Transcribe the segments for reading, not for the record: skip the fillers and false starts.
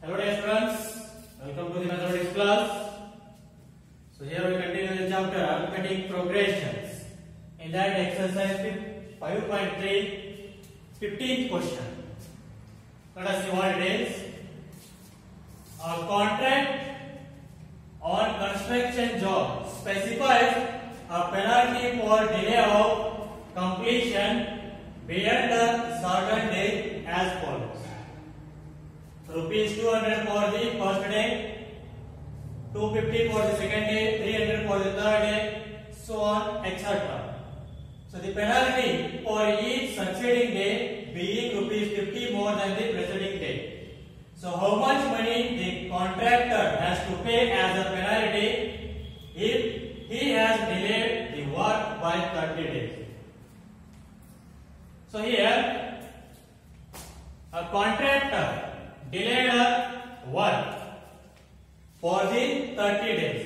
Hello dear students, welcome to the mathematics class. So here we continue the chapter arithmetic progressions. In that exercise 5.3, 15th question. Let us see what it is. A contract on construction job specifies a penalty for delay of completion beyond a certain date as follows. Rupees 200 for the first day, 250 for the second day, 300 for the third day, so on, etc. So the penalty for each succeeding day being rupees 50 more than the preceding day. So how much money the contractor has to pay as a penalty if he has delayed the work by 30 days? So here a contractor delayed work for the 30 days.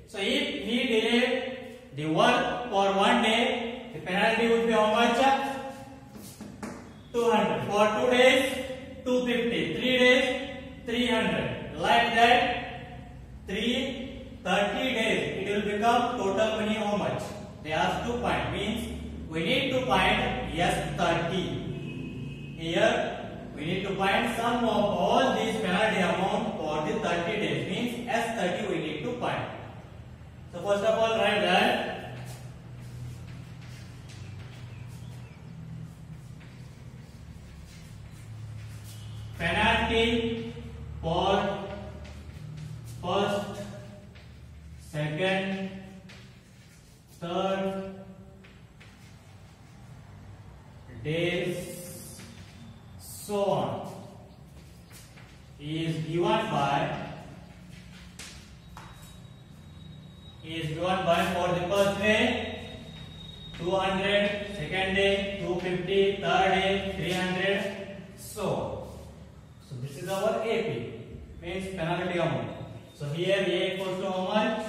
So if he delayed the work for 1 day, the penalty would be how much? 200. For 2 days, 250. 3 days, 300. Like that, 30 days, it will become total money how much? They ask to find. Means we need to find S30. Here we need to find sum of all these penalty amount for the 30 days. Means S30 we need to find. So first of all write that penalty for first, second, third days, so on, is given by for the first day 200, second day 250, third day 300, so on. So this is our AP, means penalty amount. So here A equals to how much?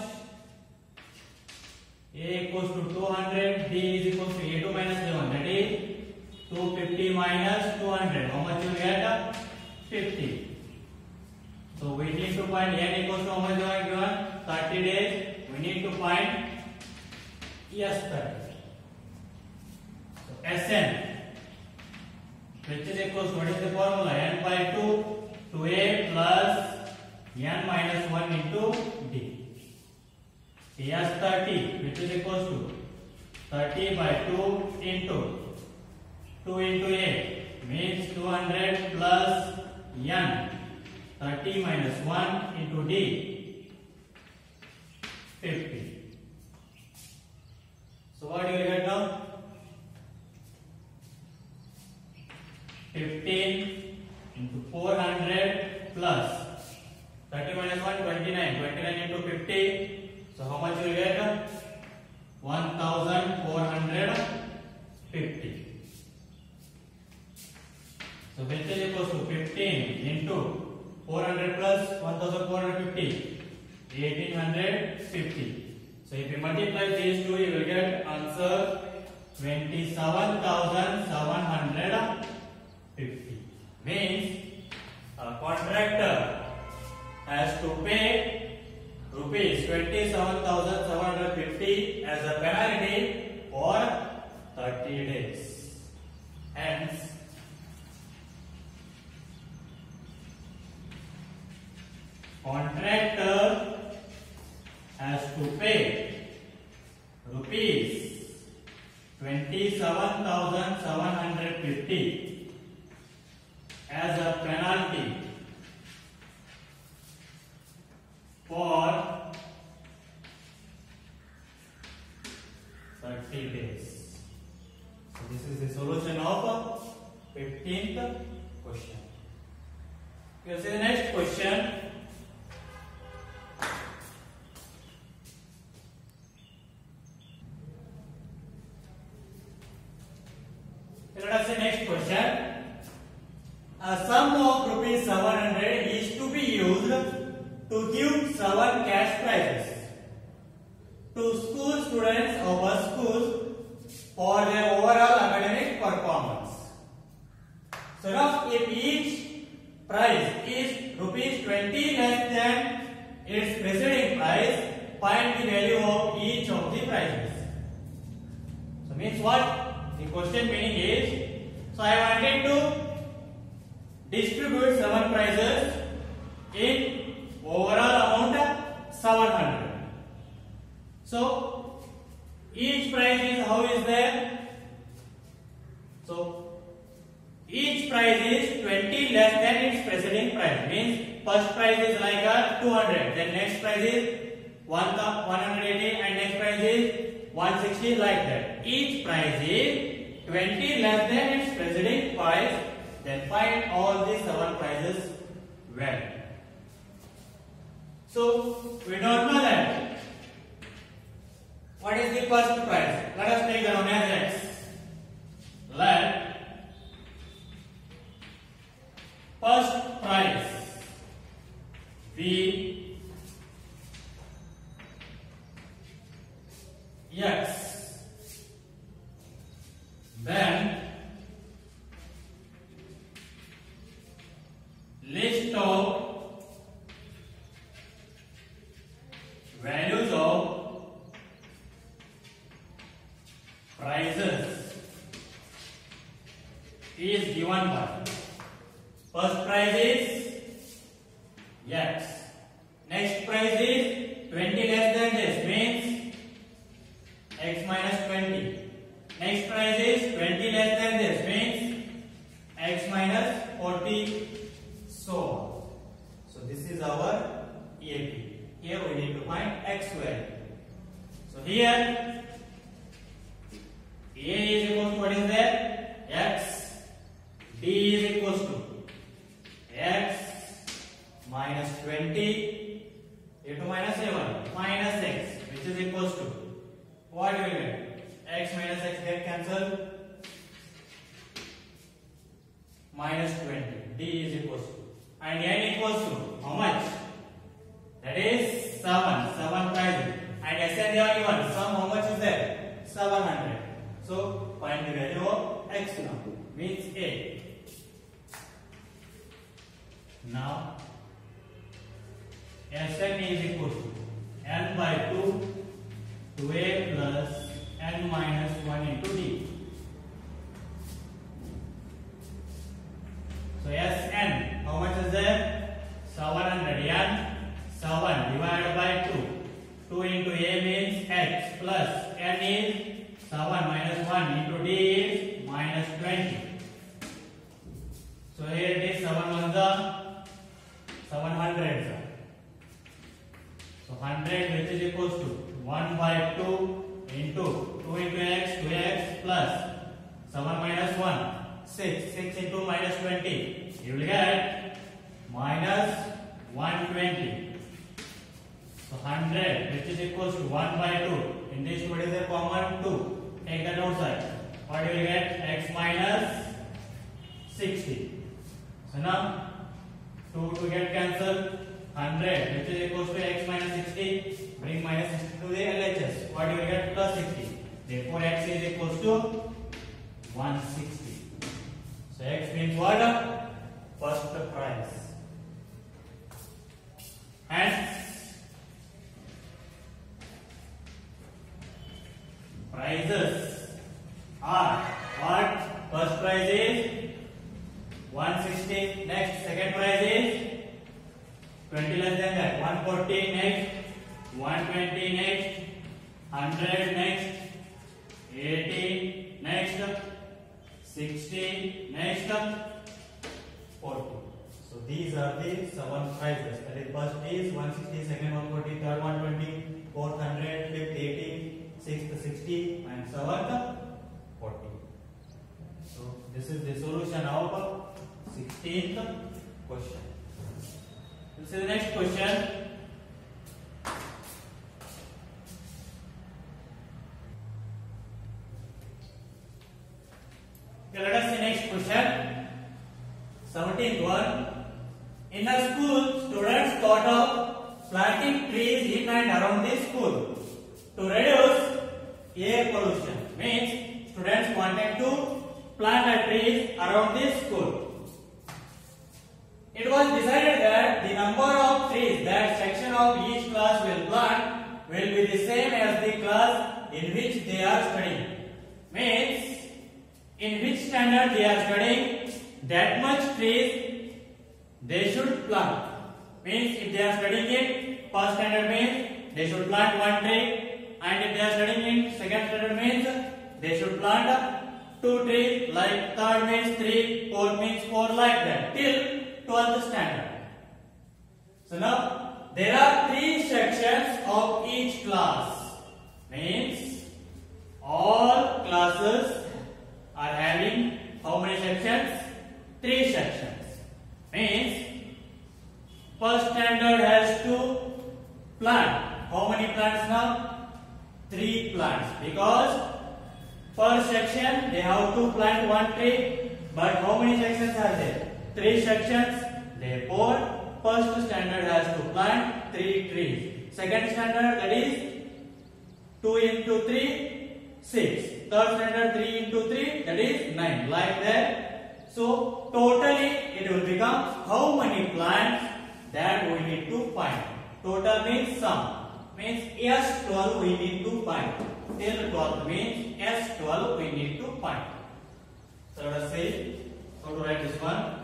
A equals to 200, B is equals to A2 minus A1, that is 250 minus 200. How much you get? 50. So we need to find N equals to how much given? 30 days. We need to find S30. So Sn, which is equals to, what is the formula? N by 2 to A plus N minus 1 into D. S30, which is equals to 30 by 2 into 2 into A, means 200 plus N, 30 minus 1 into D, 50. So what do you get now? 15 into 400 plus 30 minus 1, 29, 29 into 50. So how much you will get? 1450. So which is equals to 15 into 400 plus 1450, 1850. So if you multiply these two, you will get answer 27,750. Means a contractor has to pay rupees 27,750 as a penalty for 30 days. Hence, contractor has to pay rupees 27,750 as a penalty for 30 days. So this is the solution of 15th question. Here's the next question. Let us see next question. A sum of rupees 700 is to be used to give 7 cash prizes to school students of a school for their overall academic performance. So now if each price is rupees 20 less than its preceding price, find the value of each of the prices. So means what? The question meaning is, so I wanted to distribute 7 prices in overall amount 700. So each price is, how is there? So each price is 20 less than its preceding price. Means first price is like a 200, then next price is 180, and next price is 160, like that. Each price is 20 less than its preceding price. Then find all these 7 prices well. So we don't know that. What is the first price? Let us take the known as X. Let first price be X. Then list of values of prices is given by first price is X, next price is 20 less than this, means X minus 20, next price is 20 less than this, means X minus 40, so on. So this is our EAP. Here we need to find X value. So here A is equal to, what is there? X. D is equal to X minus 20 into minus 7 minus X, which is equal to, what will get? X minus X get cancelled. Minus 20. D is equal to, and N equals to how much? That is 7. 7 prices. And Sn they are given. Sum how much is there? 700. So find the value of X now. Means A. Now Sn is equal to N by 2 to A plus N minus 1 into D. So Sn, how much is there? 700. N 7 divided by 2. 2 into A means X plus N is 7 minus 1 into D is minus 20. So here it is 7 ones are 700. So 100, which is equals to 1 by 2 into 2 into X, 2X plus 7 minus 1. 6 into minus 20, you will get minus 120. So 100, which is equals to 1 by 2. In this, what is the common? 2. Take that outside. What you will get? X minus 60. So now 2 to get cancelled. 100, which is equals to X minus 60. Bring minus 60 to the LHS. What you will get? Plus 60. Therefore X is equals to 160. So X means what? First price. And prices are what? First price is 160. Next, second price is 20 less than that. 140 next. 120 next. 100 next. 80 next. 60 next. 40. So these are the 7 prices. That is, first is 160, second 140, third 120, fourth 100, fifth 80, sixth 60, and seventh 40. So this is the solution of 16th question. This is the next question. Okay, let us see next question. 17th one. In a school, students thought of planting trees in and around the school to reduce air pollution. Means students wanted to plant a trees around the school. it was decided that the number of trees that section of each class will plant will be the same as the class in which they are studying. Means, in which standard they are studying, that much trees they should plant. Means, if they are studying in first standard means they should plant one tree, and if they are studying in second standard means they should plant two trees, like third means three, fourth means four, like that till 12th standard. So now there are three sections of each class. Means all classes are having how many sections? Three sections. Means first standard has to plant. How many plants now? 3 plants. Because per section they have to plant one tree. But how many sections are there? 3 sections. Therefore, first standard has to plant 3 trees. Second standard, that is 2 into 3, 6. Third standard, 3 into 3, that is 9. Like that. So totally it will become how many plants that we need to find. Total means sum. Means S12 we need to find. Till 12 means S12 we need to find. So let us see how to write this one.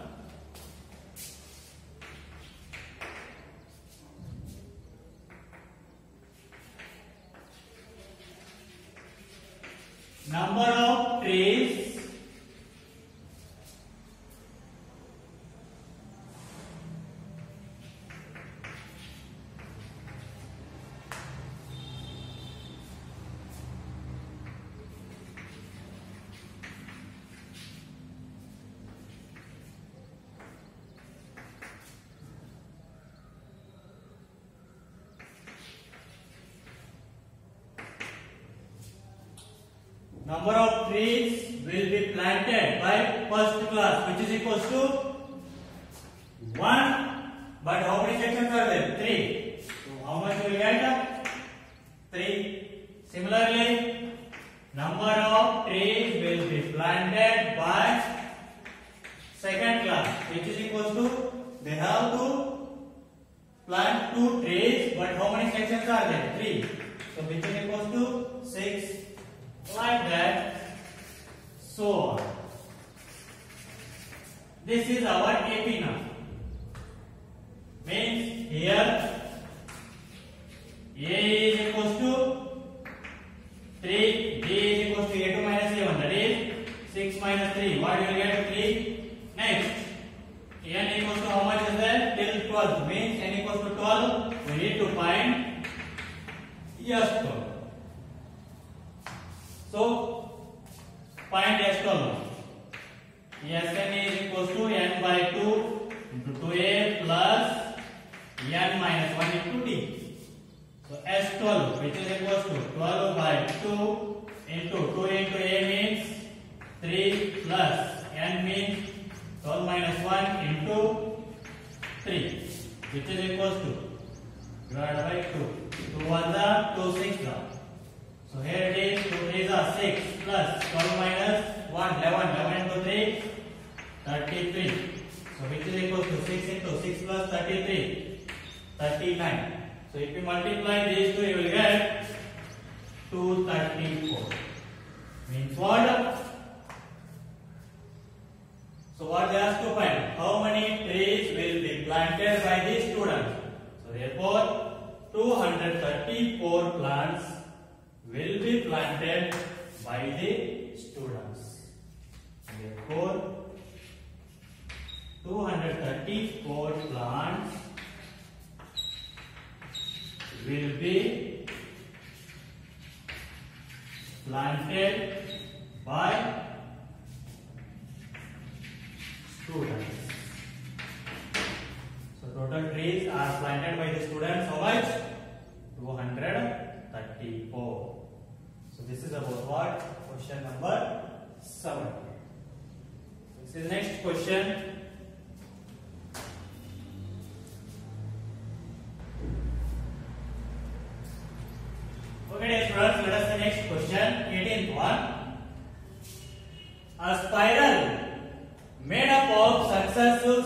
Number of trees will be planted by first class, which is equals to 1. But how many sections are there? 3. So how much will we get? 3. Similarly, number of trees will be planted by second class, which is equals to, they have to plant 2 trees, but how many sections are there? 3. So which is equals to 6. Like that. So on. This is our AP now. Means here A is equals to 3, B is equals to A2 minus A1, that is 6 minus 3. What you will get? 3. Next, N equals to how much is there? Till 12. Means N equals to 12. We need to find S12. So find S12. Sn is equals to n by 2 into 2a plus n minus 1 into d. So S12, which is equals to 12 by 2 into 2 into a means 3 plus n means 12 minus 1 into 3, which is equals to divided by 2. 2 1 2 6. So here it is 2 3 6 plus 12 minus 1 11 into 3 33. So which is equals to 6 into 6 plus 33 39. So if you multiply these two, you will get 234. Means what? So what they ask to find? How many trees will be planted by the students? So therefore 234 plants will be planted by the students. Therefore 234 plants will be planted by students. So total trees are planted by the students. How much? 234. So this is about what? Question number 7. This is next question. Okay, dear students, let us see next question. 18th one. A spiral made up of successive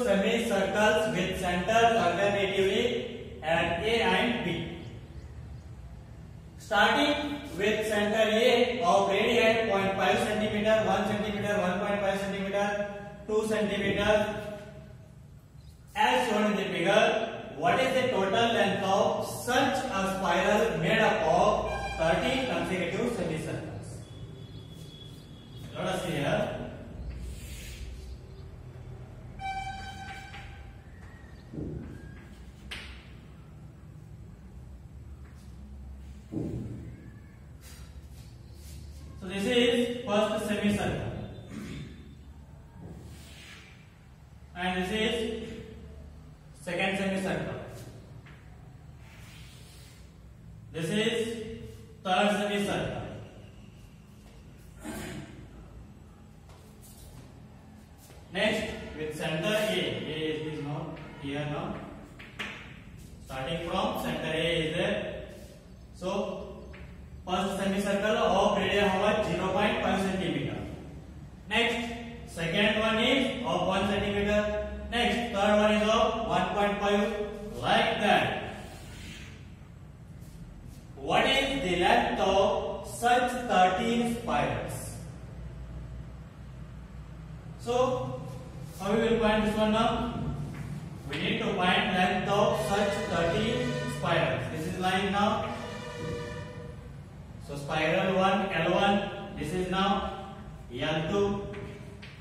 semicircles with centers alternatively at A and B. Starting with center A of radius 0.5 cm, 1 cm, 1.5 cm, 2 cm. As shown in the figure, what is the total length of such a spiral made up of 30 consecutive semicircles? Let us see here. So this is first semicircle, and this is second semicircle. This is third semicircle. Next, with center A is not here now. Starting from center A is there. So first semicircle of radius how much? 0.5 centimeter. Next, second one is of 1 centimeter. Next, third one is of 1.5, like that. What is the length of such 13 spirals? So, how we will find this one now? We need to find length of such 13 spirals. This is line now. So, spiral 1, L1, this is now L2,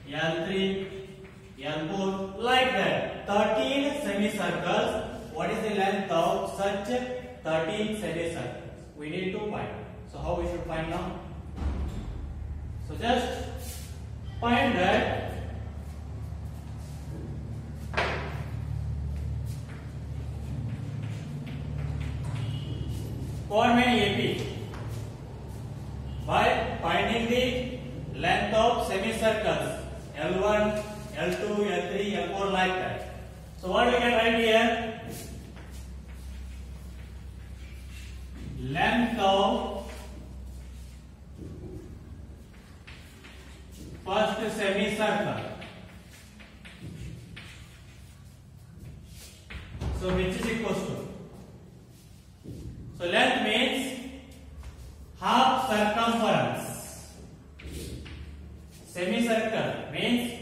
L3, L4, like that. 13 semicircles. What is the length of such 13 semicircles? We need to find. So how we should find now? So just find that form an AP by finding the length of semicircles L1, L2, L3, L4, like that. So what we can write here? Length of first semicircle. So which is equals to? So length means half circumference. Semicircle means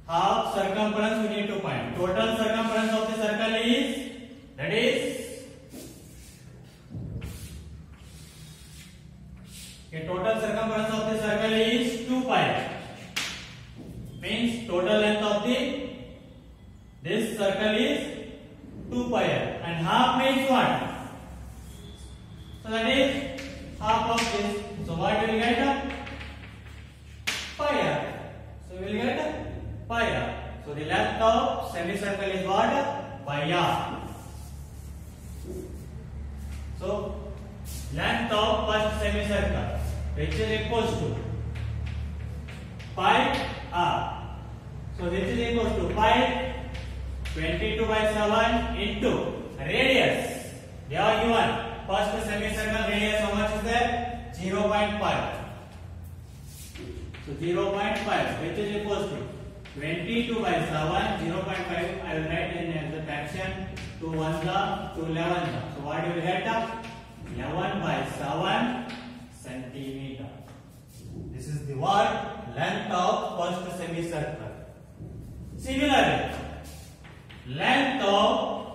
half circumference we need to find. Total circumference of the circle is, that is, the total circumference of the circle is 2 pi. Means total length of this circle is 2 pi, and half means what? So that is half of this. So what will get? Pi. So we will get pi. So the length of semicircle is what? Pi r. So length of first semicircle, which is equals to pi r. So this is equals to pi 22 by 7 into radius. They are given. First semicircle radius how much is there? 0.5. So 0.5, which is equals to 22 by 7, 0.5. I will write in the fraction 2 1 the 2 11 the. So what you will get? 11 by 7 centimeter. This is the what? Length of first semicircle. Similarly, length of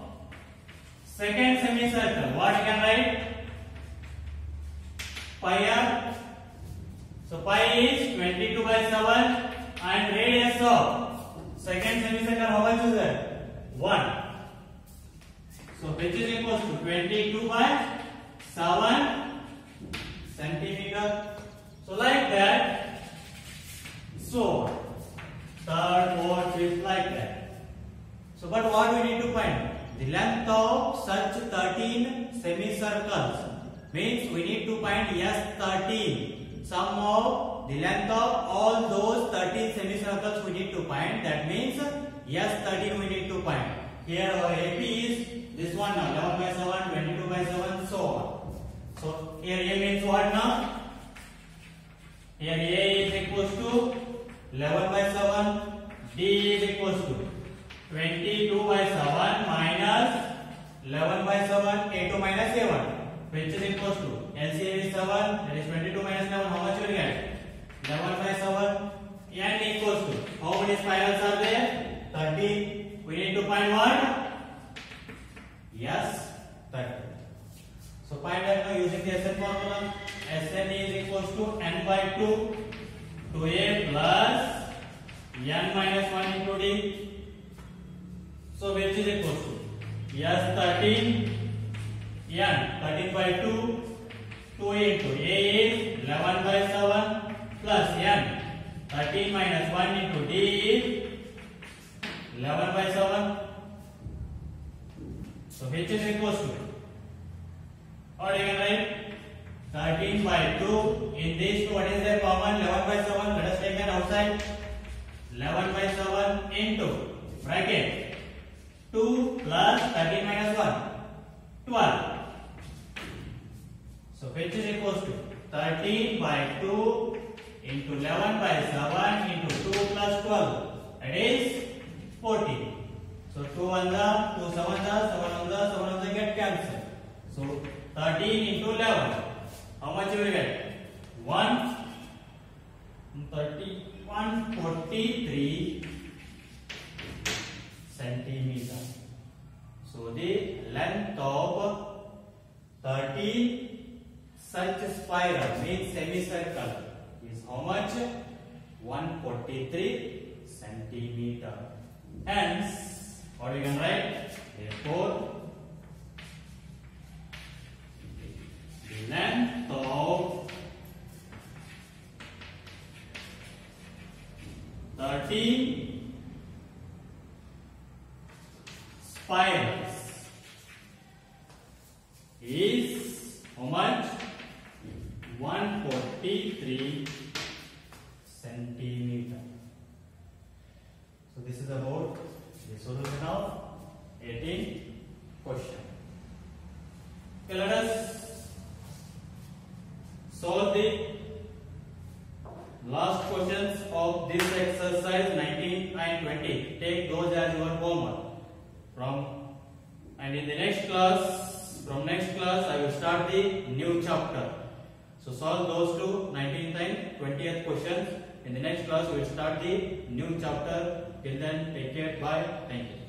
second semicircle. What you can write? Pi r. So pi is 22 by 7, and radius of second semicircle how much is that? 1. So which is equals to 22 by 7 centimeter. So like that. So third, fourth, fifth, like that. So but what we need to find? The length of such 13 semicircles. Means we need to find S13. Sum of the length of all those 13 semicircles we need to find. That means S13 we need to find. Here our AP is this one now, 11 by 7, 22 by 7, so on. So here A means what now? Here A is equals to 11 by 7, D is equals to 22 by 7 minus 11 by 7, a2 minus a1, which is equals to LCM is 7, that is 22 minus 11, how much you will get? 11 by 7, and equals to, how many spirals are there? 30. We need to find what? Yes, 30. So find that now using the SN formula. SN is equals to n by 2 to a plus n minus 1 into d. So which is equals to yes 13 n 13 by 2 2 into a is 11 by 7 plus n 13 minus 1 into d is 11 by 7. So which is equals to, or you can write 13 by 2 in these two, what is their common? 11 by 7. Let us take that outside. 11 by 7 into bracket 2 plus 13 minus 1, 12. So which is equals to 13 by 2 into 11 by 7 into 2 plus 12. That is 40. So 2 on the 2 7 the 7 on the 7 on the get cancelled. So 13 into 11. How much you will get? 143 centimeter. So the length of 13 such spiral means semicircle is how much? 143 centimeter. Hence, what we can write? Therefore, the length of 13 spirals is how much? 143 centimeter. So this is about the solution of 18th question. Okay, let us solve the last questions of this exercise 19 and 20. Take those as your homework. And in the next class, from next class I will start the new chapter. So solve those two 19th and 20th questions. In the next class we will start the new chapter. Till then, take care. Bye. Thank you.